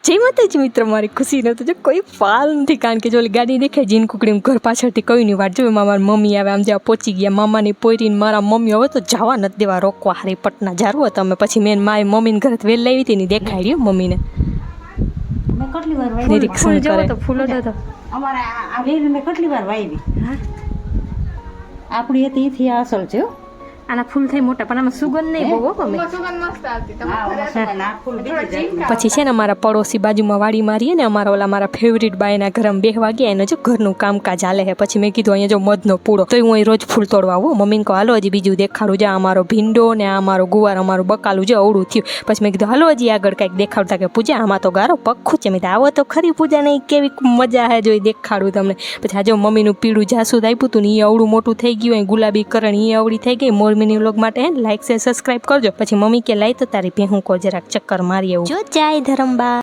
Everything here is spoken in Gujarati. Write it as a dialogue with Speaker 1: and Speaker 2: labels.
Speaker 1: જય માતાજી મિત્ર, મારી ખુશી નહોતું જો કોઈ ફાલ નથી, કારણ કે જો ગાડી દેખાય જીન કુકડી ઘર પાછળથી કઈની વાત જોયું. મારા મમ્મી આવે, આમ જેવા પહોંચી ગયા. મામાની પોરીને મારા મમ્મી હવે તો જવા નથી દેવા, રોકવા હારી પટના જારવો હતો. અમે પછી મેં મારી મમ્મીને ઘરે વેલ લાવી હતી ને દેખાડી મમ્મીને નિરીક્ષણ કરે તો ફૂલો તો
Speaker 2: અમારે આ વેલ મેં કેટલી વાર વાવી. આપણી હતી એથી આ અસલ છે.
Speaker 1: આના ફૂલ થઈ મોટા, પણ આમાં સુગંધ નહીં બહુ ગમે. પછી છે ને અમારા પડોશી બાજુમાં વાડી મારીએ ને, અમારા ઓલા મારા ફેવરિટ બાયના ઘરમાં બેહવા ગયા. એને જો ઘરનું કામકાજ હાલે છે. પછી મેં કીધું અહીંયા જો મધનો પૂળો, તો હું અહીં રોજ ફૂલ તોડવા આવું. મમ્મીને કહો હાલો હજી બીજું દેખાડું છે. અમારો ભીંડો ને આ અમારો ગુવાર, અમારું બકાલું છે અવળું થયું. પછી મેં કીધું હાલો હજી આગળ કાંઈક દેખાડતા કે પૂજા આમાં તો ગારો પગ ખૂચે. મેં આવો તો ખરી પૂજા નહીં, કેવી મજા હે જોઈ દેખાડું તમને. પછી આજે મમ્મીનું પીળું જાસૂદ આપ્યું હતું ને એ અવળું મોટું થઈ ગયું. ગુલાબી કરણ એ અવળી થઈ ગઈ. મોરમીની વ્લોગ માટે લાઈક શેર સબસ્ક્રાઈબ કરજો. પછી મમ્મી કે લાઈ તો તારી ભેહું કો જરાક ચક્કર મારી આવું. જો જાય ધરમબા.